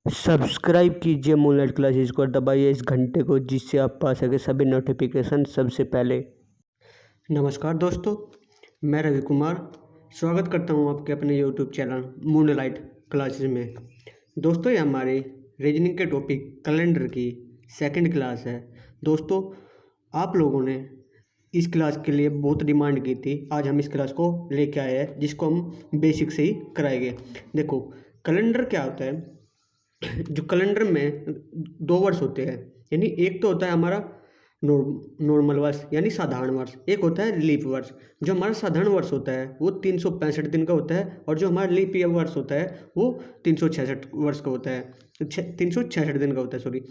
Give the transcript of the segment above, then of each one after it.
Subscribe कीजिए moonlight classes को और दबाइए इस घंटे को जिससे आप पा सके सभी नोटिफिकेशन सबसे पहले। नमस्कार दोस्तों, मैं रवि कुमार स्वागत करता हूं आपके अपने यूट्यूब चैनल मूनलाइट क्लासेस में। दोस्तों, ये हमारे रीजनिंग के टॉपिक कैलेंडर की सेकंड क्लास है। दोस्तों, आप लोगों ने इस क्लास के लिए बहुत डिमांड की थी। आज हम इस क्लास को लेके आए हैं जिसको हम बेसिक से ही कराएंगे। देखो, कैलेंडर क्या होता है। जो कैलेंडर में दो वर्ष होते हैं, यानी एक तो होता है हमारा नॉर्मल वर्ष यानी साधारण वर्ष, एक होता है लीप वर्ष। जो हमारा साधारण वर्ष होता है वो 365 दिन का होता है और जो हमारा लीप ईयर वर्ष होता है वो 366 वर्ष का होता है, 366 दिन का होता है, सॉरी।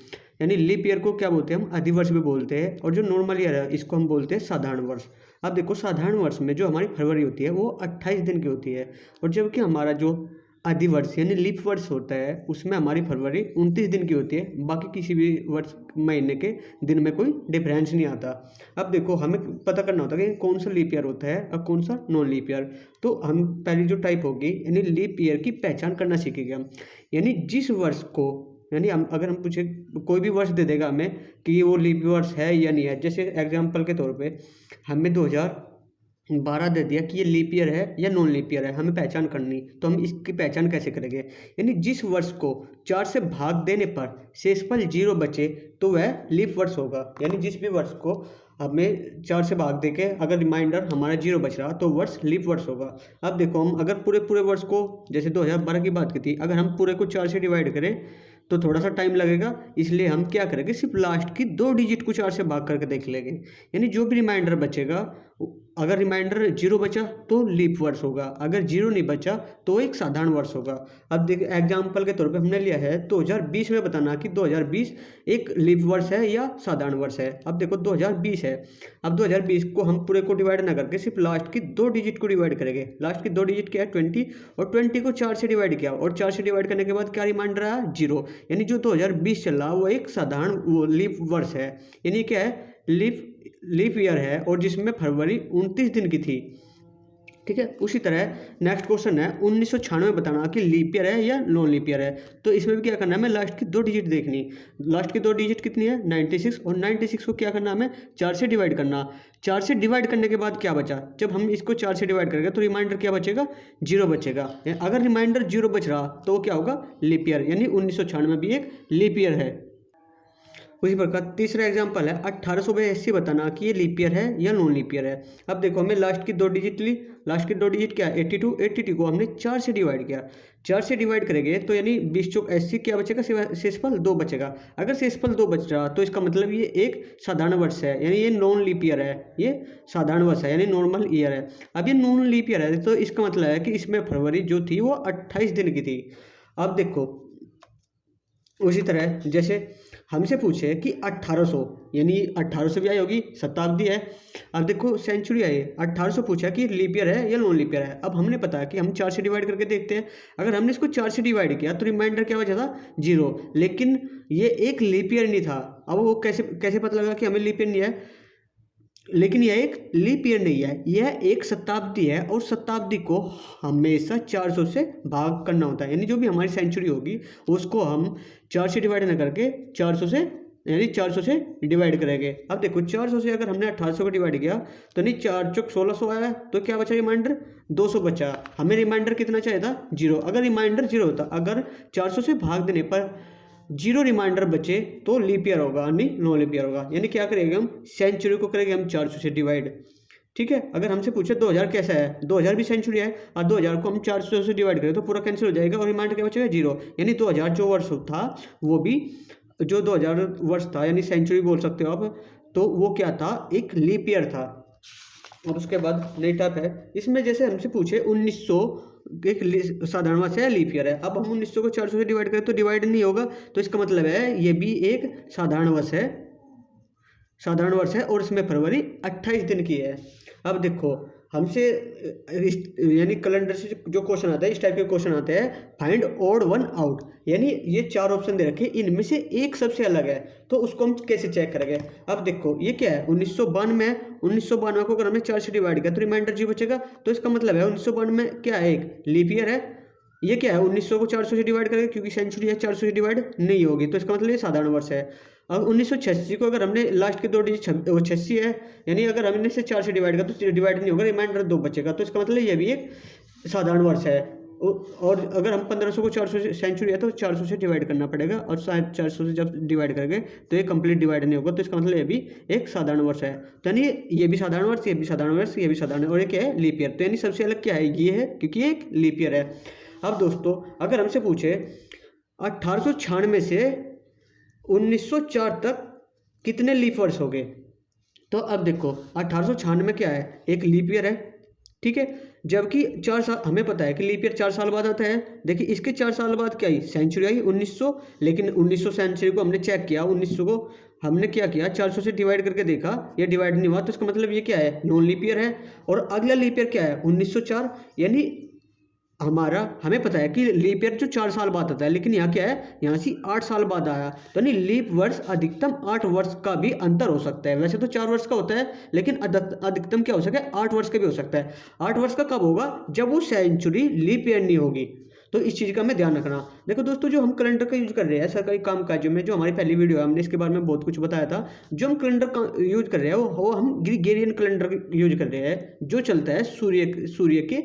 यानी लीप ईयर को क्या बोलते हैं हम, अधिवर्ष भी बोलते हैं, और जो नॉर्मल ईयर है इसको हम बोलते हैं साधारण वर्ष। अब देखो, साधारण वर्ष में जो हमारी फरवरी होती है वो 28 दिन की होती है, और जबकि हमारा जो अधिवर्ष यानी लीप वर्ष होता है उसमें हमारी फरवरी 29 दिन की होती है। बाकी किसी भी वर्ष महीने के दिन में कोई डिफरेंस नहीं आता। अब देखो, हमें पता करना होता है कि कौन सा लीप ईयर होता है और कौन सा नॉन लीप ईयर। तो हम पहली जो टाइप होगी यानी लीप ईयर की पहचान करना सीखेंगे हम। यानी जिस वर्ष को, यानी हम अगर हम पूछे कोई भी वर्ष दे देगा हमें कि वो लीप वर्ष है या नहीं है। जैसे एग्जाम्पल के तौर पर हमें 2012 दे दिया कि ये लीप ईयर है या नॉन लीप ईयर है, हमें पहचान करनी। तो हम इसकी पहचान कैसे करेंगे? यानी जिस वर्ष को 4 से भाग देने पर शेषफल 0 बचे तो वह लीप वर्ष होगा। यानी जिस भी वर्ष को हमें 4 से भाग दे के अगर रिमाइंडर हमारा 0 बच रहा तो वर्ष लीप वर्ष होगा। अब देखो, हम अगर पूरे वर्ष को, जैसे 2012 की बात की थी, अगर हम पूरे को 4 से डिवाइड करें तो थोड़ा सा टाइम लगेगा। इसलिए हम क्या करेंगे, सिर्फ लास्ट की 2 डिजिट को 4 से भाग करके देख लेंगे। यानी जो भी रिमाइंडर बचेगा, अगर रिमाइंडर 0 बचा तो लीप वर्ष होगा, अगर 0 नहीं बचा तो एक साधारण वर्ष होगा। अब देखिए, एग्जाम्पल के तौर पे हमने लिया है 2020 में बताना कि 2020 एक लीप वर्ष है या साधारण वर्ष है। अब देखो 2020 है, अब 2020 को हम पूरे को डिवाइड ना करके सिर्फ लास्ट की 2 डिजिट को डिवाइड करेंगे। लास्ट की 2 डिजिट क्या है, 20, और 20 को 4 से डिवाइड किया, और 4 से डिवाइड करने के बाद क्या रिमाइंडर आया, 0। यानी जो 2020 चल रहा वो एक साधारण वो लीप वर्ष है, यानी क्या है, लीप ईयर है, और जिसमें फरवरी 29 दिन की थी। ठीक है। उसी तरह नेक्स्ट क्वेश्चन है 1996 बताना कि लीप ईयर है या नॉन लीप ईयर है। तो इसमें भी क्या करना है, हमें लास्ट की 2 डिजिट देखनी। लास्ट की 2 डिजिट कितनी है, 96, और 96 को क्या करना, हमें 4 से डिवाइड करना। 4 से डिवाइड करने के बाद क्या बचा, जब हम इसको 4 से डिवाइड करेंगे तो रिमाइंडर क्या बचेगा, 0 बचेगा। अगर रिमाइंडर 0 बच रहा तो क्या होगा, लीप ईयर, यानी 1996 भी एक लीप ईयर है। उसी प्रकार तीसरा एग्जांपल है 1882 बताना कि ये लीप ईयर है या नॉन लीप ईयर है। अब देखो, हमने लास्ट की 2 डिजिट ली। लास्ट की 2 डिजिट क्या है, 82। 82 को हमने 4 से डिवाइड किया। 4 से डिवाइड करेंगे तो यानी 20 चौक 80 क्या बचेगा, शेषफल 2 बचेगा। अगर शेषफल 2 बच रहा तो इसका मतलब ये एक साधारण वर्ष है, यानी ये नॉन लीप ईयर है, ये साधारण वर्ष है यानी नॉर्मल ईयर है। अब ये नॉन लीप ईयर है तो इसका मतलब है कि इसमें फरवरी जो थी वो 28 दिन की थी। अब देखो, उसी तरह जैसे हमसे पूछे कि 1800, यानी 1800 भी आई होगी, शताब्दी है। अब देखो सेंचुरी आई, 1800 पूछा कि लीप ईयर है या नॉन लीप ईयर है। अब हमने पता है कि हम 4 से डिवाइड करके देखते हैं। अगर हमने इसको 4 से डिवाइड किया तो रिमाइंडर क्या बचा था, 0। लेकिन ये एक लीप ईयर नहीं था। अब वो कैसे पता लगा कि हमें लीप ईयर नहीं है, लेकिन यह एक लीप ईयर नहीं है, यह एक शताब्दी है, और शताब्दी को हमेशा 400 से भाग करना होता है। यानी जो भी हमारी सेंचुरी होगी उसको हम 4 से डिवाइड ना करके 400 से, यानी 400 से डिवाइड करेंगे। अब देखो, 400 से अगर हमने 1800 को डिवाइड किया तो नहीं, 4 चौक 1600 आया, तो क्या बचा रिमाइंडर, 200 बचा। हमें रिमाइंडर कितना चाहिए था, 0। अगर रिमाइंडर 0 होता, अगर 400 से भाग देने पर 0 रिमाइंडर बचे तो लीप ईयर होगा, नहीं नॉन लीप ईयर होगा। यानी क्या करेंगे हम, सेंचुरी को करेंगे हम 400 से डिवाइड। ठीक है। अगर हमसे पूछे 2000 कैसा है, 2000 भी सेंचुरी है, और 2000 को हम 400 से डिवाइड करें तो पूरा कैंसिल हो जाएगा और रिमाइंडर क्या बचेगा, 0। यानी 2000 जो वर्ष था वो भी, जो 2000 वर्ष था यानी सेंचुरी बोल सकते हो आप, तो वो क्या था, एक लीप ईयर था। और उसके बाद नई टाइप है, इसमें जैसे हमसे पूछे 1900 एक साधारण वर्ष है, लीप ईयर है। अब हम 1900 को 400 से डिवाइड करें तो डिवाइड नहीं होगा, तो इसका मतलब है ये भी एक साधारण वर्ष है, साधारण वर्ष है, और इसमें फरवरी 28 दिन की है। अब देखो, हमसे यानी कैलेंडर से जो क्वेश्चन आता है, इस टाइप के क्वेश्चन आते हैं, फाइंड ऑड वन आउट। यानी ये 4 ऑप्शन दे रखे, इनमें से एक सबसे अलग है, तो उसको हम कैसे चेक करेंगे। अब देखो, ये क्या है, 1992। 1992 को अगर हमने 4 से डिवाइड किया तो रिमाइंडर 0 बचेगा, तो इसका मतलब है 1992 में क्या है, एक लीप ईयर है। ये क्या है, 1900 को 400 से डिवाइड करेंगे क्योंकि सेंचुरी है, 400 से डिवाइड नहीं होगी, तो इसका मतलब ये साधारण वर्ष है। अब 1986 को अगर हमने लास्ट के दो डिजिट 86 है, यानी अगर हमने इसे 4 से डिवाइड कर तो डिवाइड नहीं होगा, रिमाइंडर 2 बचेगा, तो इसका मतलब ये भी एक साधारण वर्ष है। और अगर हम 1500 को 400 से, सेंचुरी है तो 400 से डिवाइड करना पड़ेगा, और शायद 400 से जब डिवाइड करेंगे तो ये कंप्लीट डिवाइड नहीं होगा, तो इसका मतलब ये भी एक साधारण वर्ष है। तो यानी ये भी साधारण वर्ष, ये भी साधारण वर्ष, ये भी साधारण, और ये क्या है, लीप ईयर। तो यानी सबसे अलग क्या है, ये है क्योंकि ये एक लीप ईयर है। अब दोस्तों अगर हमसे पूछे 1896 से 1904 तक कितने लीप वर्ष हो गए, तो अब देखो 1896 में क्या है, एक लीप ईयर है, ठीक है, जबकि 4 साल, हमें पता है कि लीप ईयर 4 साल बाद आता है। देखिए इसके 4 साल बाद क्या आई, सेंचुरी आई 1900, लेकिन 1900 सेंचुरी को हमने चेक किया, 1900 को हमने क्या किया, 400 से डिवाइड करके देखा, ये डिवाइड नहीं हुआ, तो इसका मतलब ये क्या है, नॉन लीप ईयर है। और अगला लीप ईयर क्या है, 1904, यानी हमें पता है कि लीप ईयर जो 4 साल बाद आता है, लेकिन यहाँ क्या है, यहाँ से 8 साल बाद आया, तो नहीं लीप वर्ष अधिकतम 8 वर्ष का भी अंतर हो सकता है। वैसे तो 4 वर्ष का होता है, लेकिन अधिकतम क्या हो सकता है, 8 वर्ष का भी हो सकता है। 8 वर्ष का कब होगा, जब वो सेंचुरी लीप ईयर नहीं होगी, तो इस चीज़ का हमें ध्यान रखना। देखो दोस्तों, जो हम कैलेंडर का यूज कर रहे हैं सरकारी काम काजों में, जो हमारी पहली वीडियो है हमने इसके बारे में बहुत कुछ बताया था, जो हम कैलेंडर का यूज कर रहे हैं वो हम ग्रेगोरियन कैलेंडर यूज कर रहे हैं, जो चलता है सूर्य के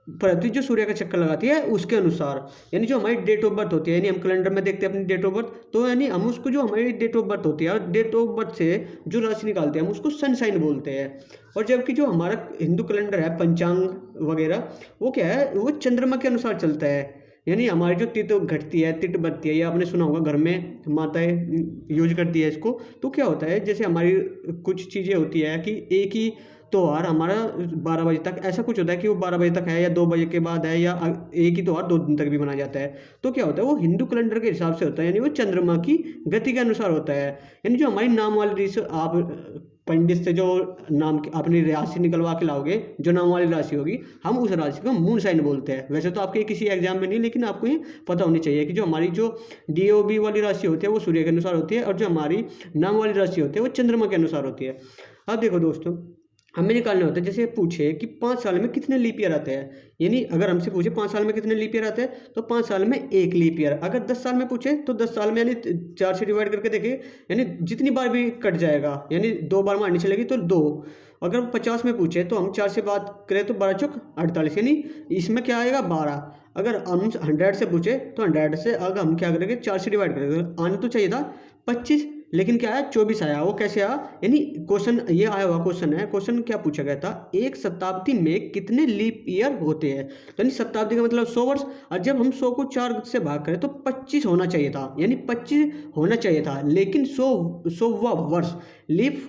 पृथ्वी जो सूर्य का चक्कर लगाती है उसके अनुसार, यानी जो हमारी डेट ऑफ बर्थ होती है, यानी हम कैलेंडर में देखते हैं अपनी डेट ऑफ बर्थ, तो यानी हम उसको जो हमारी डेट ऑफ बर्थ होती है, और डेट ऑफ बर्थ से जो राशि निकालते हैं हम उसको सनसाइन बोलते हैं। और जबकि जो हमारा हिंदू कैलेंडर है, पंचांग वगैरह, वो क्या है, वो चंद्रमा के अनुसार चलता है। यानी हमारी जो तिथि घटती है, तिथि बढ़ती है, या आपने सुना होगा घर में माताएं यूज करती है इसको, तो क्या होता है, जैसे हमारी कुछ चीज़ें होती है कि एक ही त्योहार हमारा 12 बजे तक, ऐसा कुछ होता है कि वो 12 बजे तक है, या 2 बजे के बाद है, या एक ही त्योहार 2 दिन तक भी मनाया जाता है। तो क्या होता है, वो हिंदू कैलेंडर के हिसाब से होता है, यानी वो चंद्रमा की गति के अनुसार होता है। यानी जो हमारी नाम वाली राशि, आप पंडित से जो नाम की अपनी राशि निकलवा के लाओगे, जो नाम वाली राशि होगी, हम उस राशि को मून साइन बोलते हैं। वैसे तो आपके किसी एग्जाम में नहीं, लेकिन आपको ये पता होनी चाहिए कि जो हमारी जो DOB वाली राशि होती है वो सूर्य के अनुसार होती है, और जो हमारी नाम वाली राशि होती है वो चंद्रमा के अनुसार होती है। अब देखो दोस्तों, हमें निकालना होता है, जैसे पूछे कि 5 साल में कितने लीप ईयर आते हैं, यानी अगर हमसे पूछे 5 साल में कितने लीप ईयर आते हैं, तो 5 साल में एक लीप ईयर। अगर 10 साल में पूछे तो 10 साल में, यानी 4 से डिवाइड करके देखें, यानी जितनी बार भी कट जाएगा, यानी 2 बार मारनी चलेगी तो 2। अगर 50 में पूछे तो हम 4 से बात करें तो 12 चौक 48, यानी इसमें क्या आएगा 12। अगर हम 100 से पूछे तो 100 से अगर हम क्या करेंगे, 4 से डिवाइड करेंगे, आना तो चाहिए था 25, लेकिन क्या आया 24 आया। वो कैसे आया, यानी क्वेश्चन ये आया हुआ क्वेश्चन है, क्वेश्चन क्या पूछा गया था, एक शताब्दी में कितने लीप ईयर होते हैं, तो यानी शताब्दी का मतलब 100 वर्ष, और जब हम 100 को 4 से भाग करें तो 25 होना चाहिए था, यानी 25 होना चाहिए था, लेकिन 100वां वर्ष लीप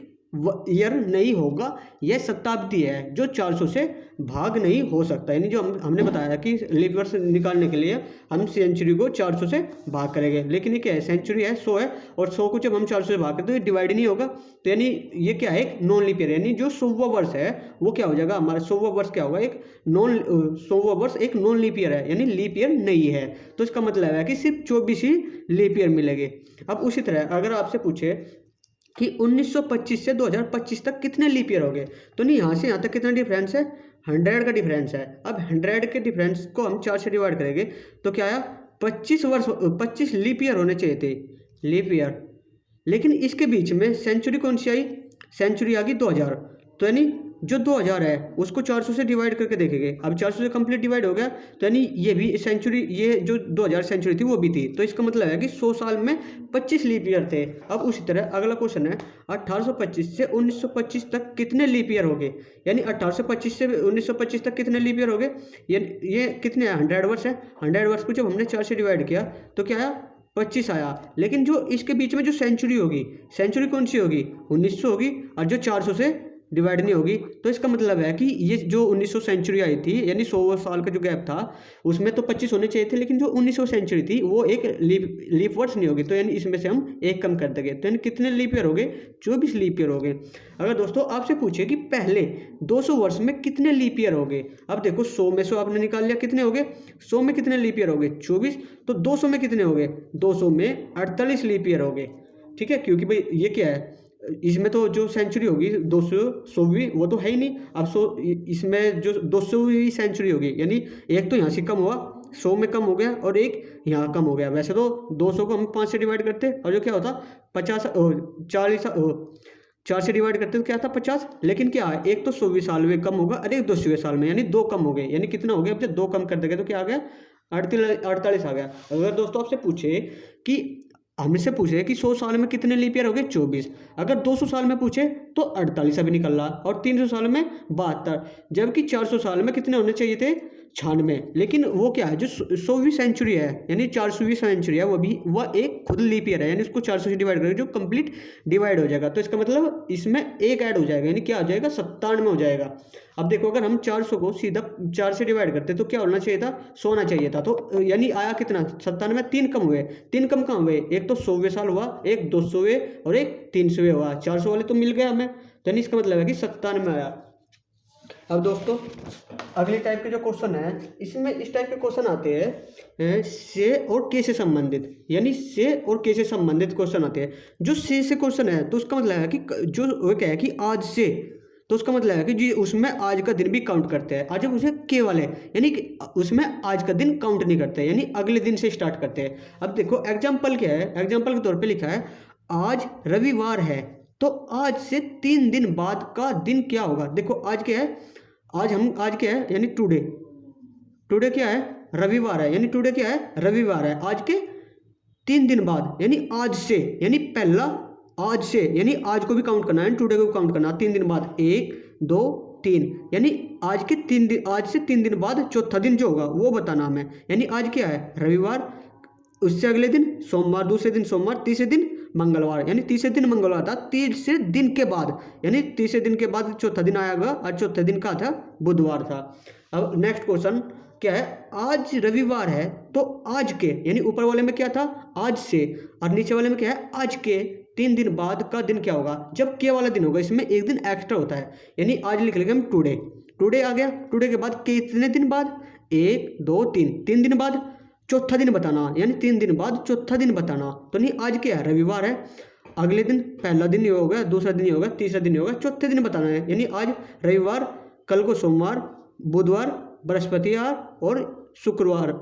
ईयर नहीं होगा, यह शताब्दी है जो 400 से भाग नहीं हो सकता। यानी जो हमने बताया कि लीप वर्ष निकालने के लिए हम सेंचुरी को 400 से भाग करेंगे, लेकिन ये क्या है, सेंचुरी है 100 है, और 100 को जब हम 400 से भाग करें तो ये डिवाइड नहीं होगा, तो यानी ये क्या है, एक नॉन लीप ईयर, यानी जो 100वां वर्ष है वो क्या हो जाएगा, हमारा 100वां वर्ष क्या होगा, एक 100वां वर्ष एक नॉन लीप ईयर है, यानी लीप ईयर नहीं है। तो इसका मतलब है कि सिर्फ 24 ही लीप ईयर मिलेंगे। अब उसी तरह अगर आपसे पूछे कि 1925 से 2025 तक कितने लीप ईयर हो गए, तो नहीं यहाँ से यहाँ तक कितना डिफरेंस है, 100 का डिफरेंस है। अब 100 के डिफरेंस को हम 4 से डिवाइड करेंगे तो क्या आया, 25 लीप ईयर होने चाहिए थे, लीप ईयर। लेकिन इसके बीच में सेंचुरी कौन सी आई, सेंचुरी आ गई 2000, तो यानी जो 2000 है उसको 400 से डिवाइड करके देखेंगे। अब 400 से कंप्लीट डिवाइड हो गया, तो यानी ये भी सेंचुरी, ये जो 2000 सेंचुरी थी वो भी थी, तो इसका मतलब है कि 100 साल में 25 लीप ईयर थे। अब उसी तरह अगला क्वेश्चन है, 1825 से 1925 तक कितने लीप ईयर हो गए, यानी 1825 से 1925 तक कितने लीप ईयर हो गए, ये कितने 100 वर्ष है। 100 वर्ष को जब हमने 4 से डिवाइड किया तो क्या आया, 25 आया। लेकिन जो इसके बीच में जो सेंचुरी होगी, सेंचुरी कौन सी होगी, 1900 होगी, और जो 400 से डिवाइड नहीं होगी, तो इसका मतलब है कि ये जो 1900 सेंचुरी आई थी, यानी 100 साल का जो गैप था उसमें तो 25 होने चाहिए थे, लेकिन जो 1900 सेंचुरी थी वो एक लीप वर्ष नहीं होगी, तो यानी इसमें से हम एक कम कर देंगे, तो यानी कितने लीप ईयर हो गए, 24 लीप ईयर हो गए। अगर दोस्तों आपसे पूछे कि पहले 200 वर्ष में कितने लीप ईयर हो गए, अब देखो 100 में 100 आपने निकाल लिया, कितने हो गए, 100 में कितने लीप ईयर हो गए, 24, तो 200 में कितने हो गए, 200 में 48 लीप ईयर हो गए। ठीक है, क्योंकि भाई ये क्या है, इसमें तो जो सेंचुरी होगी 200वीं वो तो है ही नहीं, अब 100 इसमें जो 200वीं सेंचुरी होगी, यानी एक तो यहाँ से कम हुआ 100 में कम हो गया और एक यहाँ कम हो गया। वैसे तो 200 को हम 5 से डिवाइड करते और जो क्या होता 50 40 4 से डिवाइड करते तो क्या था 50। लेकिन क्या है, एक तो 100वें साल में कम होगा और एक 200वें साल में, यानी 2 कम हो गए। यानी कितना हो गया, अब जब 2 कम कर देंगे तो क्या आ गया 48 आ गया। अगर दोस्तों आपसे पूछे कि हमसे पूछे कि 100 साल में कितने लीप ईयर हो गए 24, अगर 200 साल में पूछे तो 48 अभी निकल रहा और 300 साल में 72, जबकि 400 साल में कितने होने चाहिए थे 96। लेकिन वो क्या है, जो 100वीं सेंचुरी है यानी 400वीं सेंचुरी है, वह एक खुद लीप ईयर है, यानी उसको 400 से डिवाइड करेंगे जो कंप्लीट डिवाइड हो जाएगा। तो इसका मतलब इसमें एक ऐड हो जाएगा, यानी क्या हो जाएगा 97 हो जाएगा। अब देखो अगर हम 400 को सीधा 4 से डिवाइड करते तो क्या होना चाहिए था 100 होना चाहिए था। तो यानी आया कितना 97, 3 कम हुए। 3 कम कहाँ हुए, एक तो 100वें साल हुआ, एक 200वें और एक 300वें हुआ। 400 वाले तो मिल गए हमें, तो यानी इसका मतलब है कि 97 में आया। अब दोस्तों अगले टाइप के जो क्वेश्चन है, इसमें इस टाइप के क्वेश्चन आते हैं से और के से संबंधित, यानी से और के से संबंधित क्वेश्चन आते हैं। जो से क्वेश्चन है तो उसका मतलब है कि जो वो क्या है कि आज से, तो उसका मतलब है कि जी उसमें आज का दिन भी काउंट करते हैं। आज उसे के वाले यानी कि उसमें आज का दिन काउंट नहीं करते, यानी अगले दिन से स्टार्ट करते हैं। अब देखो एग्जाम्पल क्या है, एग्जाम्पल के तौर पे लिखा है आज रविवार है, तो आज से 3 दिन बाद का दिन क्या होगा। देखो आज क्या है, आज क्या है यानी टुडे क्या है रविवार है, यानी टुडे क्या है रविवार है। आज के 3 दिन बाद यानी आज से, यानी पहला आज से, यानी आज को भी काउंट करना है, टुडे को भी काउंट करना। 3 दिन बाद 1 2 3, यानी आज के 3 दिन, आज से 3 दिन बाद चौथा दिन जो होगा वो बताना हमें। यानी आज क्या है रविवार, उससे अगले दिन सोमवार, दूसरे दिन सोमवार, तीसरे दिन मंगलवार, यानी तीसरे दिन मंगलवार था। तीसरे दिन के बाद, यानी तीसरे दिन के बाद चौथा दिन आएगा और चौथे दिन का था बुधवार था। अब नेक्स्ट क्वेश्चन क्या है, आज रविवार है तो आज के, यानी ऊपर वाले में क्या था आज से और नीचे वाले में क्या है आज के 3 दिन बाद का दिन क्या होगा, जब के वाला दिन होगा इसमें एक दिन एक्स्ट्रा होता है। यानी आज लिख लेंगे हम टुडे आ गया। टुडे के बाद कितने दिन बाद 1 2 3, 3 दिन बाद चौथा दिन बताना, यानी 3 दिन बाद चौथा दिन बताना। तो नहीं आज क्या है रविवार है, अगले दिन पहला दिन ये होगा, दूसरा दिन ये होगा, तीसरा दिन ये होगा, चौथे दिन बताना है। यानी आज रविवार, कल को सोमवार, बुधवार, बृहस्पतिवार और शुक्रवार,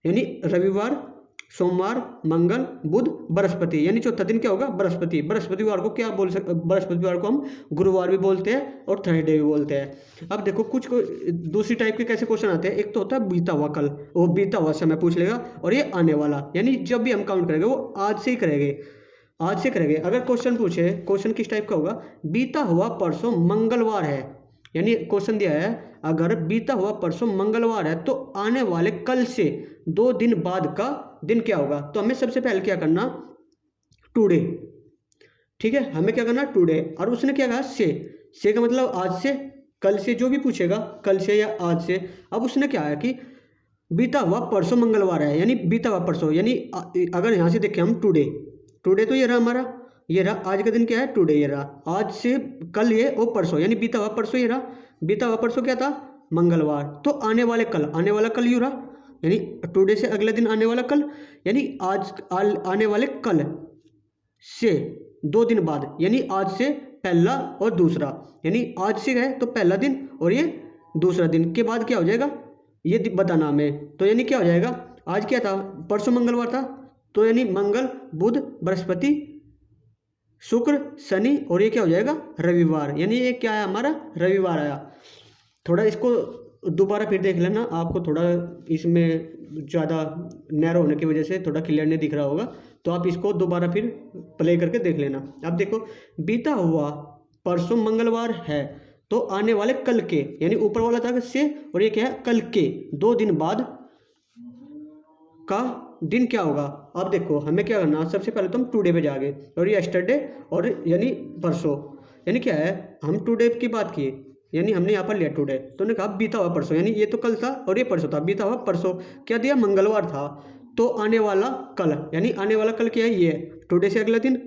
यानी रविवार सोमवार मंगल बुध बृहस्पति, यानी चौथा दिन क्या होगा बृहस्पति। बृहस्पतिवार को क्या बोल सकते, बृहस्पतिवार को हम गुरुवार भी बोलते हैं और थर्सडे भी बोलते हैं। अब देखो कुछ दूसरी टाइप के कैसे क्वेश्चन आते हैं, एक तो होता है बीता हुआ कल, वो बीता हुआ समय पूछ लेगा, और ये आने वाला, यानी जब भी हम काउंट करेंगे वो आज से ही करेंगे, आज से करेंगे। अगर क्वेश्चन पूछे, क्वेश्चन किस टाइप का होगा, बीता हुआ परसों मंगलवार है, यानी क्वेश्चन दिया है अगर बीता हुआ परसों मंगलवार है तो आने वाले कल से 2 दिन बाद का दिन क्या होगा। तो हमें सबसे पहले क्या करना टुडे, ठीक है, हमें क्या करना टुडे। और उसने क्या कहा से का मतलब आज से, कल से जो भी पूछेगा कल से या आज से। अब उसने क्या है कि बीता हुआ परसों मंगलवार है, यानी बीता हुआ परसों, यानी अगर यहाँ से देखें हम टुडे तो ये रहा हमारा, ये रहा आज का दिन क्या है टुडे, ये रहा आज से कल ये और परसों, यानी बीता हुआ परसों ये रहा, बीता हुआ परसों क्या था मंगलवार। तो आने वाले कल, आने वाला कल यू रहा, यानी टुडे से अगले दिन आने वाला कल, यानी आज आने वाले कल से 2 दिन बाद, यानी आज से पहला और दूसरा, यानी आज से है तो पहला दिन और ये दूसरा दिन के बाद क्या हो जाएगा ये बताना हमें। तो यानी क्या हो जाएगा, आज क्या था परसों मंगलवार था, तो यानी मंगल बुध बृहस्पति शुक्र शनि और ये क्या हो जाएगा रविवार, यानी ये क्या है हमारा रविवार आया। थोड़ा इसको दोबारा फिर देख लेना, आपको थोड़ा इसमें ज़्यादा नैरो होने की वजह से थोड़ा क्लियर नहीं दिख रहा होगा, तो आप इसको दोबारा फिर प्ले करके देख लेना। अब देखो बीता हुआ परसों मंगलवार है तो आने वाले कल के, यानी ऊपर वाला था से और ये क्या है कल के 2 दिन बाद का दिन क्या होगा। अब देखो हमें क्या करना, सबसे पहले तो हम टुडे पे जाएंगे और ये यस्टरडे और यानी परसों, यानी क्या है हम टुडे की बात किए, यानी हमने यहाँ पर लिया टुडे, तो ने कहा बीता हुआ परसों, यानी ये तो कल था और ये परसों था, बीता हुआ परसों क्या दिया मंगलवार था, तो आने वाला कल, यानी आने वाला कल क्या है ये टुडे से अगला दिन,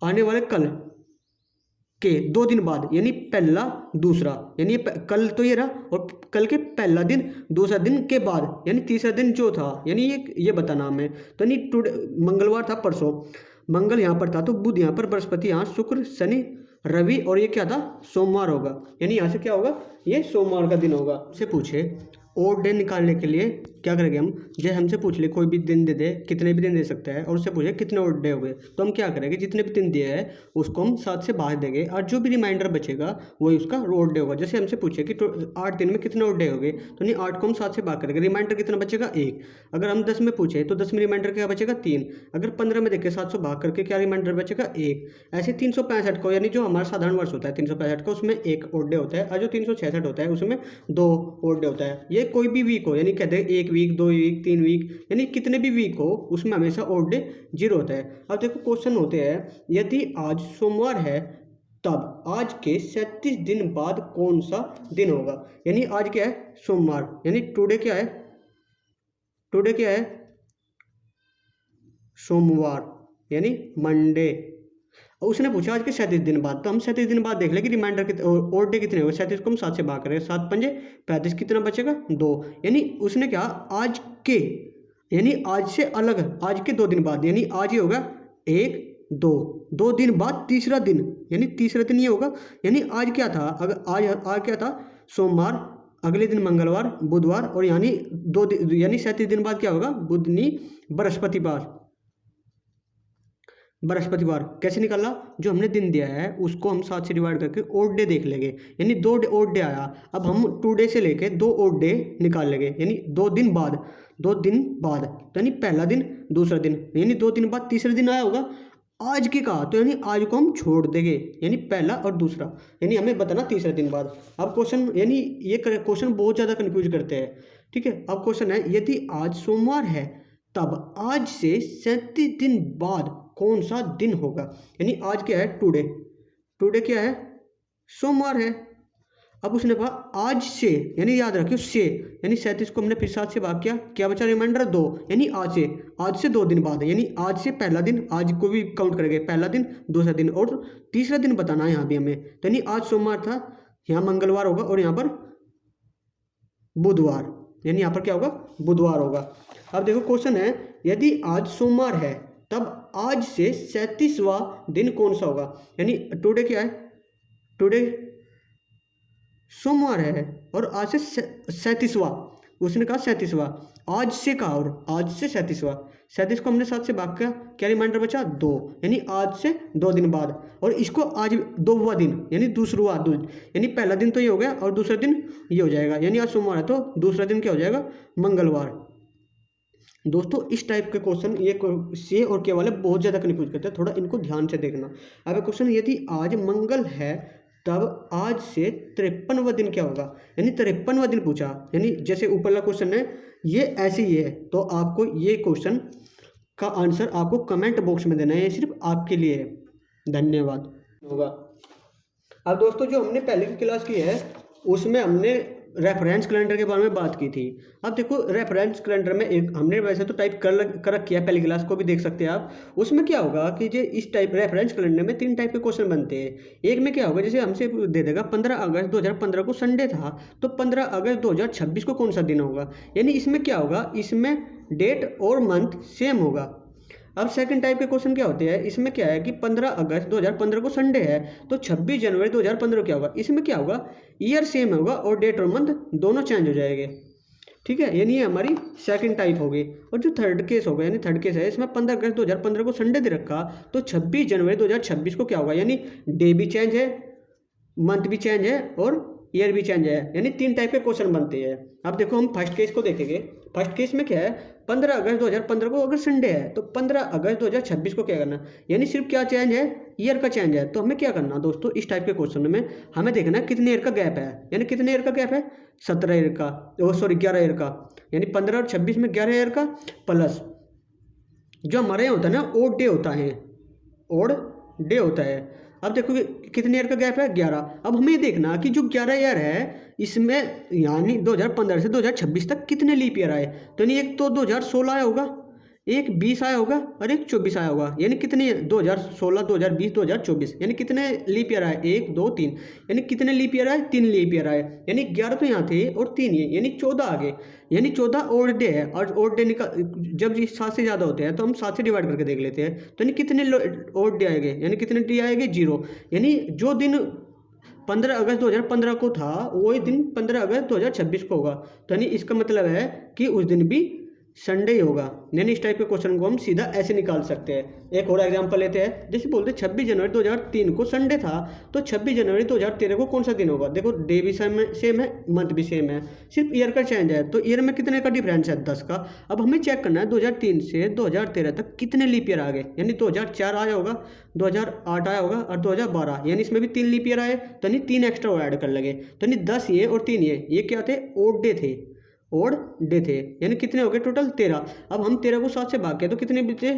आने वाले कल के 2 दिन बाद, यानी पहला दूसरा, यानी कल तो ये रहा और कल के पहला दिन दूसरा दिन के बाद, यानी तीसरा दिन जो था, यानी ये बताना हमें। तो यानी टुडे मंगलवार था परसों, मंगल यहाँ पर था तो बुध यहाँ पर, बृहस्पति यहाँ, शुक्र शनि रवि और ये क्या था सोमवार होगा, यानी यहाँ से क्या होगा ये सोमवार का दिन होगा। से पूछे ओड डे निकालने के लिए क्या करेंगे हम, जैसे हमसे पूछ ले कोई भी दिन दे दे, कितने भी दिन दे सकता है, और उससे पूछे कितने ओड डे हो गए, तो हम क्या करेंगे, जितने भी दिन दिए हैं उसको हम 7 से भाग देंगे और जो भी रिमाइंडर बचेगा वही उसका ओड डे होगा। जैसे हमसे पूछे कि 8 दिन में कितने ओड डे हो गए, तो नहीं 8 को हम 7 से भाग करेंगे, रिमाइंडर कितना बचेगा 1। अगर हम 10 में पूछे तो 10 में रिमाइंडर क्या बचेगा 3। अगर 15 में देखें 700 भाग करके क्या रिमाइंडर बचेगा 1। ऐसे 365 को, यानी जो हमारा साधारण वर्ष होता है 365 का, उसमें 1 ओड डे होता है, और जो 366 होता है उसमें 2 ओड डे होता है। ये कोई भी वीक हो, यानी कहते हैं 1 वीक, 2 वीक, 3 वीक, यानी कितने भी वीक हो उसमें हमेशा ओड डे 0 होता है। अब देखो क्वेश्चन होते हैं, यदि आज सोमवार है तब आज के 37 दिन बाद कौन सा दिन होगा। यानी आज क्या है, सोमवार, यानी टुडे क्या है, टुडे क्या है, सोमवार, यानी मंडे। और उसने पूछा आज के 37 दिन बाद, तो हम 37 दिन बाद देख लें कि रिमाइंडर कितने, ओड डे कितने होंगे। 37 को हम 7 से भाग करेंगे, 7 पंजे 35, कितना बचेगा 2। यानी उसने क्या, आज के, यानी आज से अलग, आज के 2 दिन बाद, यानी आज ही होगा 1 2 दिन बाद तीसरा दिन, यानी तीसरा दिन ये होगा। यानी आज क्या था, अगर आज क्या था सोमवार, अगले दिन मंगलवार, बुधवार, और यानी 2 दिन, यानी 37 दिन बाद क्या होगा, बुधनी बृहस्पतिवार। बृहस्पतिवार कैसे निकाला, जो हमने दिन दिया है उसको हम 7 से डिवाइड करके ओड डे देख लेंगे, यानी 2 ओड डे आया। अब हम टुडे से लेके 2 ओड डे निकाल लेंगे, यानी 2 दिन बाद, 2 दिन बाद, तो यानी पहला दिन दूसरा दिन, यानी 2 दिन बाद तीसरा दिन आया होगा। आज की कहा तो यानी आज को हम छोड़ देंगे, यानी पहला और दूसरा, यानी हमें बताना तीसरा दिन बाद। अब क्वेश्चन, यानी ये क्वेश्चन बहुत ज़्यादा कंफ्यूज करते हैं, ठीक है। अब क्वेश्चन है, यदि आज सोमवार है तब आज से 37 दिन बाद कौन सा दिन होगा। यानी आज क्या है, टुडे, टुडे क्या है, सोमवार है। अब उसने कहा आज से, यानी याद रखियो से, यानी 37 को हमने फिर 7 से भाग किया, क्या बचा रिमाइंडर 2, यानी आज से 2 दिन बाद, यानी आज से पहला दिन, आज को भी काउंट करेंगे, पहला दिन दूसरा दिन और तीसरा दिन बताना है यहाँ भी हमें। तो यानी आज सोमवार था, यहाँ मंगलवार होगा, और यहाँ पर बुधवार, यानी यहाँ पर क्या होगा, बुधवार होगा। अब देखो क्वेश्चन है, यदि आज सोमवार है तब आज से 37वां दिन कौन सा होगा। यानी टुडे क्या है, टुडे सोमवार है, और आज से 37वां, उसने कहा 37वां, आज से कहा, और आज से 37वां, 37 को हमने 7 से भाग किया, क्या रिमाइंडर बचा 2, यानी आज से 2 दिन बाद, और इसको आज 2वां दिन, यानी दूसरा दिन, यानी पहला दिन तो ये हो गया और दूसरा दिन ये हो जाएगा, यानी आज सोमवार है तो दूसरा दिन क्या हो जाएगा, मंगलवार। दोस्तों इस टाइप के क्वेश्चन ये सी और के वाले बहुत ज़्यादा कन्फ्यूज करते हैं, थोड़ा इनको ध्यान से देखना। अब क्वेश्चन, यदि आज मंगल है तब आज से 53वां दिन क्या होगा। यानी 53वां दिन पूछा, यानी जैसे ऊपर वाला क्वेश्चन है ये ऐसे ही है, तो आपको ये क्वेश्चन का आंसर आपको कमेंट बॉक्स में देना है, ये सिर्फ आपके लिए है। धन्यवाद होगा। अब दोस्तों जो हमने पहले की क्लास की है उसमें हमने रेफरेंस कैलेंडर के बारे में बात की थी। अब देखो रेफरेंस कैलेंडर में एक हमने वैसे तो टाइप कर रखी है, पहली क्लास को भी देख सकते हैं आप। उसमें क्या होगा कि जो इस टाइप रेफरेंस कैलेंडर में 3 टाइप के क्वेश्चन बनते हैं। एक में क्या होगा, जैसे हमसे दे देगा 15 अगस्त 2015 को संडे था, तो 15 अगस्त 2026 को कौन सा दिन होगा। यानी इसमें क्या होगा, इसमें डेट और मंथ सेम होगा। अब सेकंड टाइप के क्वेश्चन क्या होते हैं, इसमें क्या है कि 15 अगस्त 2015 को संडे है, तो 26 जनवरी 2015 क्या होगा। इसमें क्या होगा, ईयर सेम होगा और डेट और मंथ दोनों चेंज हो जाएंगे, ठीक है। यानी ये हमारी सेकंड टाइप होगी। और जो थर्ड केस होगा, यानी थर्ड केस है, इसमें 15 अगस्त 2015 को संडे दे रखा, तो 26 जनवरी 2026 को क्या होगा, यानी डे भी चेंज है, मंथ भी चेंज है और ईयर भी चेंज है। यानी 3 टाइप के क्वेश्चन बनते हैं। अब देखो हम फर्स्ट केस को देखेंगे। फर्स्ट केस में क्या है, 15 अगस्त 2015 को अगर संडे है तो 15 अगस्त 2026 को क्या करना, यानी सिर्फ क्या चेंज है, ईयर का चेंज है। तो हमें क्या करना दोस्तों, इस टाइप के क्वेश्चन में हमें देखना है कितने ईयर का गैप है। यानी कितने ईयर का गैप है, 17 ईयर का, 11 ईयर का, यानी 15 और 26 में 11 ईयर का, प्लस जो हमारे यहाँ होता है ना ओड डे होता है, ओड डे होता है। अब देखो कितने ईयर का गैप है, 11। अब हमें देखना कि जो 11 ईयर है इसमें यानी 2015 से 2026 तक कितने लीप ईयर आए। तो यानी एक तो 2016 आया होगा, एक 20 आया होगा और एक 24 आया होगा। यानी कितने 2016, 2020, 2024, यानी कितने लीप ईयर आए, 1 2 3, यानी कितने लीप ईयर आए, 3 लीप ईयर आए। यानी 11 तो यहाँ थे और 3 ये, यानी 14 आ गए। यानी 14 ओड डे है, और ओड डे जब 7 से ज़्यादा होते हैं तो हम 7 से डिवाइड करके देख लेते हैं। तो यानी कितने ओड डे आएंगे, यानी कितने डे आएंगे, 0। यानी जो दिन 15 अगस्त 2015 को था वही दिन 15 अगस्त 2026 को होगा। तो यानी इसका मतलब है कि उस दिन भी संडे ही होगा। यानी इस टाइप के क्वेश्चन को हम सीधा ऐसे निकाल सकते हैं। एक और एग्जांपल लेते हैं, जैसे बोलते 26 जनवरी 2003 को संडे था, तो 26 जनवरी 2013 को कौन सा दिन होगा। देखो डे भी सेम है, मंथ भी सेम है, सिर्फ ईयर का चेंज है। तो ईयर में कितने का डिफरेंस है, 10 का। अब हमें चेक करना है 2003 से 2013 तक कितने लीप ईयर आ गए। यानी 2004 आया होगा, 2008 आया होगा और 2012, यानी इसमें भी 3 लीप ईयर आए, तो यानी 3 एक्स्ट्रा ऐड कर लगे। तो यानी 10 ये और 3 ये क्या थे, ओड डे थे, ओड डे थे। यानी कितने हो गए टोटल, 13। अब हम 13 को 7 से भाग के तो कितने बचे,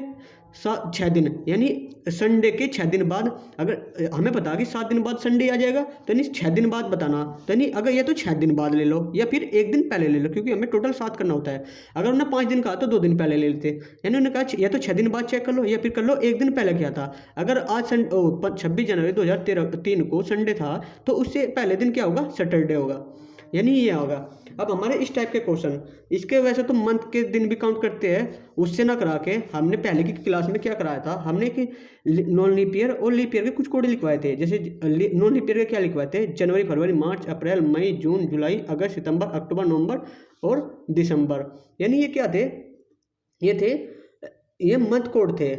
6 दिन। यानी संडे के 6 दिन बाद, अगर हमें पता कि 7 दिन बाद संडे आ जाएगा, तो यानी 6 दिन बाद बताना। तो यानी अगर ये तो 6 दिन बाद ले लो या फिर 1 दिन पहले ले लो, क्योंकि हमें टोटल 7 करना होता है। अगर उन्होंने 5 दिन कहा तो 2 दिन पहले ले लेते। यानी उन्होंने कहा या तो 6 दिन बाद चेक कर लो या फिर कर लो 1 दिन पहले क्या था। अगर आज 26 जनवरी 2003 को संडे था, तो उससे पहले दिन क्या होगा, सैटरडे होगा। यानी ये होगा। अब हमारे इस टाइप के क्वेश्चन, इसके वैसे तो मंथ के दिन भी काउंट करते हैं, उससे ना करा के हमने पहले की क्लास में क्या कराया था, हमने कि नॉन लीप ईयर और लीप ईयर के कुछ कोड लिखवाए थे। जैसे नॉन लीप ईयर के क्या लिखवाए थे, जनवरी, फरवरी, मार्च, अप्रैल, मई, जून, जुलाई, अगस्त, सितंबर, अक्टूबर, नवंबर और दिसंबर। यानी ये क्या थे, ये मंथ कोड थे।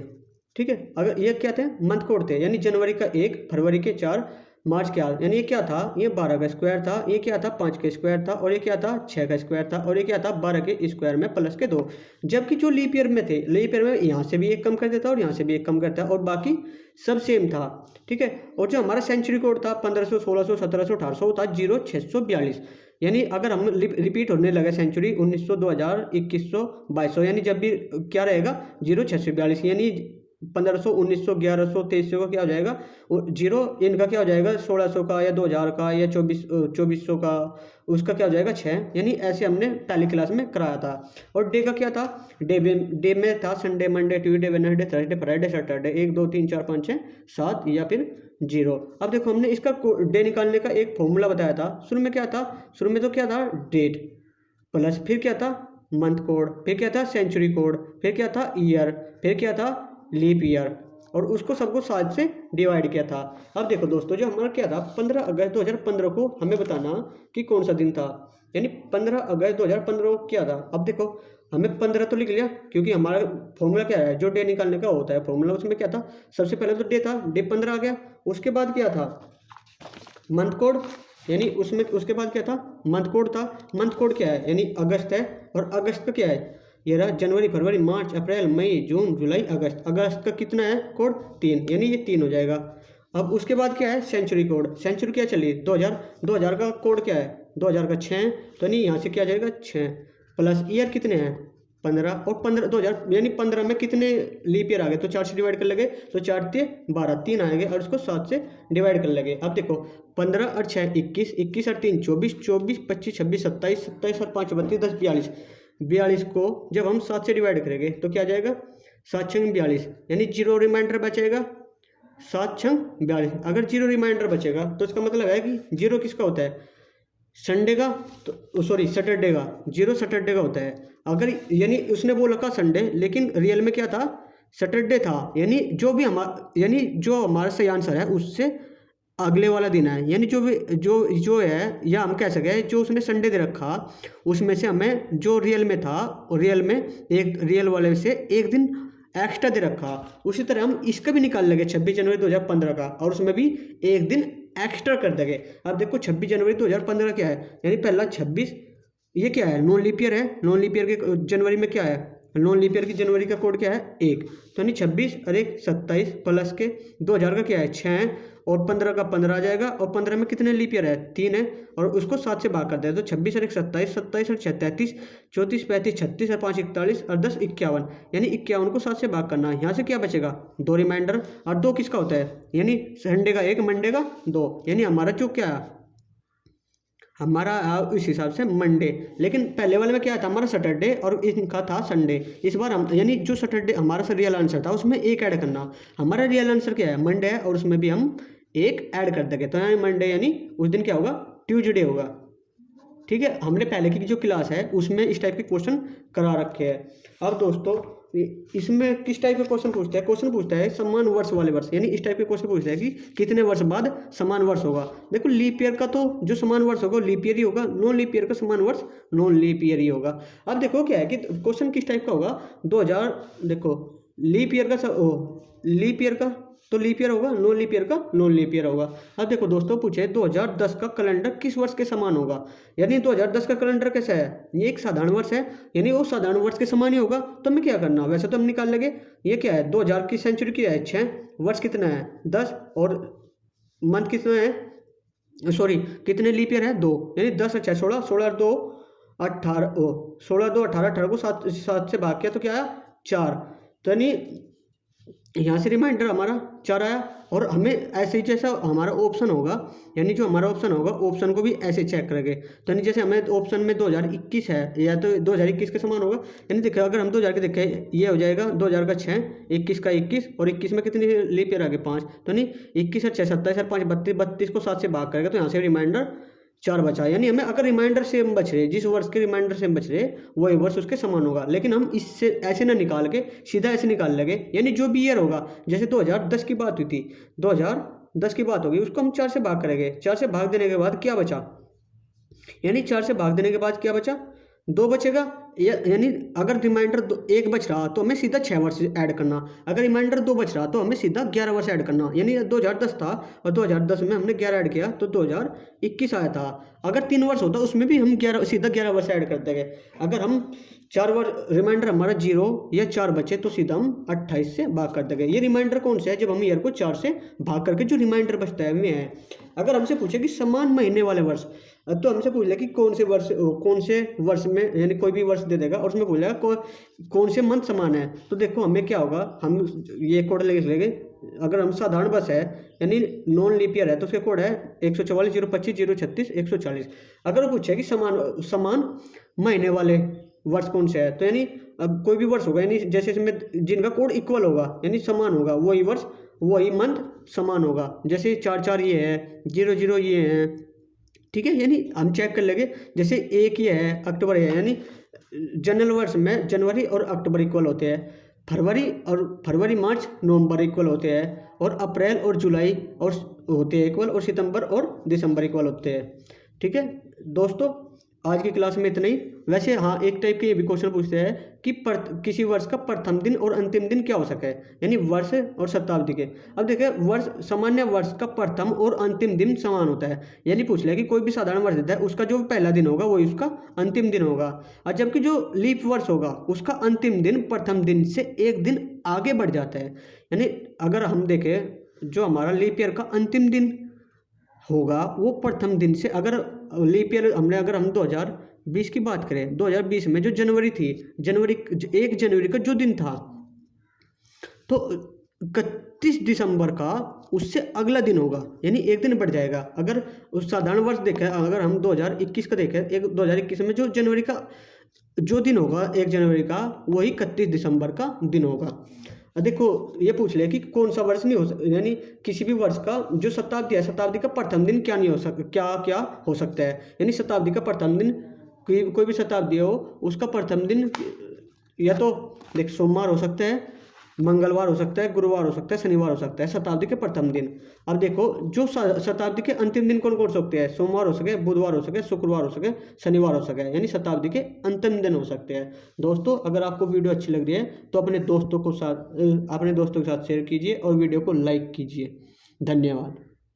ठीक है, अगर ये क्या थे, मंथ कोड थे। यानी जनवरी का 1, फरवरी के 4, मार्च के 8, यानी ये क्या था, ये 12 का स्क्वायर था, ये क्या था 5 का स्क्वायर था, और ये क्या था 6 का स्क्वायर था, और ये क्या था 12 के स्क्वायर में प्लस के 2। जबकि जो लीप ईयर में थे, लीप ईयर में यहाँ से भी एक कम कर देता और यहाँ से भी एक कम करता, और बाकी सब सेम था। ठीक है, और जो हमारा सेंचुरी कोड था 1500, 1600, 1700, 1800 था 0642। यानी अगर हम रिपीट होने लगे सेंचुरी 1900, 2000, 2100, 2200, यानी जब भी क्या रहेगा 0642, यानी 1500, 1900, 1100, 2300 का क्या हो जाएगा, जीरो इनका क्या हो जाएगा 1600 का या 2000 का या 2400 का, उसका क्या हो जाएगा 6। यानी ऐसे हमने पहली क्लास में कराया था। और डे का क्या था, डे में था Sunday, Monday, Tuesday, Wednesday, Thursday, Friday, Saturday, 1 2 3 4 5 6 7 या फिर 0। अब देखो हमने इसका डे निकालने का एक फॉर्मूला बताया था। शुरू में क्या था, शुरू में तो क्या था, डेट प्लस फिर क्या था, मंथ कोड, फिर क्या था, सेंचुरी कोड, फिर क्या था, ईयर, फिर क्या था, लीप ईयर, और उसको सबको 7 से डिवाइड किया था। अब देखो दोस्तों, जो हमारा क्या था 15 अगस्त 2015 को हमें बताना कि कौन सा दिन था। यानी 15 अगस्त 2015 को क्या था। अब देखो हमें 15 तो लिख लिया, क्योंकि हमारा फॉर्मूला क्या है, जो डे निकालने का होता है फॉर्मूला, उसमें क्या था, सबसे पहले तो डे था, डे 15 आ गया। उसके बाद क्या था, मंथ कोड, यानी उसमें उसके बाद क्या था, मंथ कोड था। मंथ कोड क्या है, यानी अगस्त है, और अगस्त का क्या है, ये रहा जनवरी, फरवरी, मार्च, अप्रैल, मई, जून, जुलाई, अगस्त। अगस्त का कितना है कोड, 3, यानी ये 3 हो जाएगा। अब उसके बाद क्या है, सेंचुरी कोड, सेंचुरी क्या चली 2000, 2000 का कोड क्या है, 2000 का 6, तो नहीं यहाँ से क्या जाएगा 6, प्लस ईयर कितने हैं 15, और 15 2000, यानी 15 में कितने लीप ईयर आ गए, तो 4 से डिवाइड कर लगे, तो 4 से 12, 3 आएंगे, और उसको 7 से डिवाइड कर लगे। अब देखो 15 और 6 21, 21 और 3 24, 24 25 26 27, 27 और 5 32, 10 42, 42 को जब हम 7 से डिवाइड करेंगे तो क्या जाएगा 7 छंग 42, यानी 0 रिमाइंडर बचेगा, 7 छंग 42। अगर 0 रिमाइंडर बचेगा तो इसका मतलब है कि 0 किसका होता है, संडे का, तो सॉरी सैटरडे का, 0 सैटरडे का होता है। अगर यानी उसने बोला का संडे, लेकिन रियल में क्या था, सैटरडे था। यानी जो हमारा सही आंसर है उससे अगले वाला दिन है, यानी जो है, या हम कह सकें जो उसने संडे दे रखा उसमें से हमें जो रियल में था, रियल में एक रियल वाले से एक दिन एक्स्ट्रा दे रखा। उसी तरह हम इसका भी निकाल लेंगे 26 जनवरी 2015 का, और उसमें भी एक दिन एक्स्ट्रा कर देंगे। अब देखो 26 जनवरी 2015 क्या है, यानी पहला 26, ये क्या है, नॉन लीप ईयर है। नॉन लीप ईयर के जनवरी में क्या है, नॉन लीप ईयर की जनवरी का कोड क्या है 1, तो यानी 26 और 1 27, प्लस के 2000 का क्या है 6 है, और 15 का 15 आ जाएगा, और 15 में कितने लीप ईयर है 3 है, और उसको 7 से भाग कर दे तो 26 और 1 27, 27 और 6 33, 34 35, 36 और 5 41, और 10 51, यानी 51 को 7 से भाग करना। यहाँ से क्या बचेगा 2 रिमाइंडर, और 2 किसका होता है, यानी संडे का 1, मंडे का 2, यानी हमारा जो क्या है, हमारा इस हिसाब से मंडे। लेकिन पहले वाले में क्या था हमारा सैटरडे, और इनका था संडे। इस बार हम यानी जो सैटरडे हमारा रियल आंसर था उसमें एक ऐड करना। हमारा रियल आंसर क्या है मंडे है, और उसमें भी हम एक ऐड कर देंगे, तो यानी मंडे यानी उस दिन क्या होगा ट्यूसडे होगा। ठीक है, हमने पहले की जो क्लास है उसमें इस टाइप के क्वेश्चन करा रखे हैं। अब दोस्तों इसमें किस टाइप के क्वेश्चन पूछता है, क्वेश्चन पूछता है समान वर्ष वाले वर्ष, यानी इस टाइप के क्वेश्चन पूछता है कि कितने वर्ष बाद समान वर्ष होगा। देखो लीप ईयर का तो जो समान वर्ष होगा लीप ईयर ही होगा, नॉन लीप ईयर का समान वर्ष नॉन लीप ईयर ही होगा। अब देखो क्या है कि क्वेश्चन किस टाइप का होगा, 2000, देखो लीप ईयर का लीप ईयर का तो लीप ईयर होगा, नॉन लीप ईयर का नॉन लीप ईयर होगा। अब देखो दोस्तों पूछे 2010 का कैलेंडर किस वर्ष के समान होगा, यानी 2010 का कैलेंडर कैसा है, ये एक साधारण वर्ष है, यानी वो साधारण वर्ष के समान ही होगा। तो हमें क्या करना, वैसे तो हम निकाल लेंगे, ये क्या है 2000 की सेंचुरी क्या है 6, वर्ष कितना है 10, और मंथ कितना है, सॉरी कितने लीप ईयर है 2, यानी 10 और 6 16, 16 2 18, 16 2 18, 18 को 7 से भाग किया तो क्या आया 4, तो यानी यहाँ से रिमाइंडर हमारा 4 आया। और हमें ऐसे ही जैसा हमारा ऑप्शन होगा, यानी जो हमारा ऑप्शन होगा ऑप्शन को भी ऐसे चेक करेंगे, तो यानी जैसे हमें ऑप्शन में 2021 है या तो 2021 के समान होगा, यानी देखो अगर हम 2000 के देखें ये हो जाएगा 2000 का 6, 21 का 21, और 21 में कितनी लीप ईयर आ गए 5, तो नहीं 21 और 6 27 और 5 32, 32 को 7 से भाग करेगा तो यहाँ से रिमाइंडर 4 बचा। यानी हमें अगर रिमाइंडर सेम बच रहे, जिस वर्ष के रिमाइंडर सेम बच रहे वही वर्ष उसके समान होगा, लेकिन हम इससे ऐसे ना निकाल के सीधा ऐसे निकाल लेंगे, यानी जो भी ईयर होगा, जैसे 2010 की बात हुई थी, 2010 की बात होगी, उसको हम 4 से भाग करेंगे, 4 से भाग देने के बाद क्या बचा, यानी 4 से भाग देने के बाद क्या बचा 2 बचेगा, यानी अगर रिमाइंडर 1 बच रहा तो हमें सीधा 6 वर्ष ऐड करना, अगर रिमाइंडर 2 बच रहा तो हमें सीधा 11 वर्ष ऐड करना, यानी 2010 था और 2010 में हमने 11 ऐड किया तो 2021 आया था। अगर 3 वर्ष होता उसमें भी हम 11 सीधा 11 वर्ष ऐड कर देंगे। अगर हम 4 वर्ष रिमाइंडर हमारा 0 या 4 बचे तो सीधा हम 28 से भाग कर देंगे। ये रिमाइंडर कौन सा है, जब हम ईयर को 4 से भाग करके जो रिमाइंडर बचता है में है। अगर हमसे पूछे कि समान महीने वाले वर्ष, तो हमसे पूछ लिया कि कौन से वर्ष में, यानी कोई भी वर्ष दे देगा और उसमें पूछ लेगा कौन से मंथ समान है। तो देखो हमें क्या होगा, हम ये कोड लिख लेंगे, अगर हम साधारण वर्ष है यानी नॉन लीप ईयर है तो उसका कोड है 144 025 036 140। अगर वो पूछे कि समान महीने वाले वर्ष कौन से है, तो यानी अब कोई भी वर्ष होगा, यानी जैसे इसमें जिनका कोड इक्वल होगा यानी समान होगा, वही वर्ष वही मंथ समान होगा। जैसे 4 4 ये है, 0 0 ये है, ठीक है, यानी हम चेक कर लेंगे। जैसे 1 ये है, अक्टूबर है, यानी जनरल वर्ष में जनवरी और अक्टूबर इक्वल होते हैं, फरवरी मार्च नवंबर इक्वल होते हैं, और अप्रैल और जुलाई और होते हैं इक्वल, और सितंबर और दिसंबर इक्वल होते हैं। ठीक है दोस्तों, आज की क्लास में इतना ही। वैसे हाँ, एक टाइप के ये भी क्वेश्चन पूछते हैं कि किसी वर्ष का प्रथम दिन और अंतिम दिन क्या हो सके, यानी वर्ष और शताब्दी के। अब देखिए वर्ष, सामान्य वर्ष का प्रथम और अंतिम दिन समान होता है, यानी पूछ लिया कि कोई भी साधारण वर्ष देता है उसका जो पहला दिन होगा वही उसका अंतिम दिन होगा, और जबकि जो लीप वर्ष होगा उसका अंतिम दिन प्रथम दिन से 1 दिन आगे बढ़ जाता है। यानी अगर हम देखें जो हमारा लीप ईयर का अंतिम दिन होगा वो प्रथम दिन से, अगर लीप ईयर अगर हम 2020 की बात करें, 2020 में जो जनवरी थी, 1 जनवरी का जो दिन था तो 31 दिसंबर का उससे अगला दिन होगा, यानी 1 दिन बढ़ जाएगा। अगर उस साधारण वर्ष देखें, अगर हम 2021 का देखें, 2021 में जो जनवरी का जो दिन होगा 1 जनवरी का वही 31 दिसंबर का दिन होगा। देखो ये पूछ ले कि कौन सा वर्ष नहीं हो सकता, यानी किसी भी वर्ष का जो शताब्दी है, शताब्दी का प्रथम दिन क्या नहीं हो सकता, क्या हो सकता है, यानी शताब्दी का प्रथम दिन कोई भी शताब्दी हो उसका प्रथम दिन या तो देख सोमवार हो सकता है, मंगलवार हो सकता है, गुरुवार हो सकता है, शनिवार हो सकता है, शताब्दी के प्रथम दिन। अब देखो जो शताब्दी के अंतिम दिन कौन कौन सकते हैं, सोमवार हो सके, बुधवार हो सके, शुक्रवार हो सके, शनिवार हो सके, यानी शताब्दी के अंतिम दिन हो सकते हैं। दोस्तों अगर आपको वीडियो अच्छी लग रही है तो अपने दोस्तों के साथ शेयर कीजिए और वीडियो को लाइक कीजिए। धन्यवाद।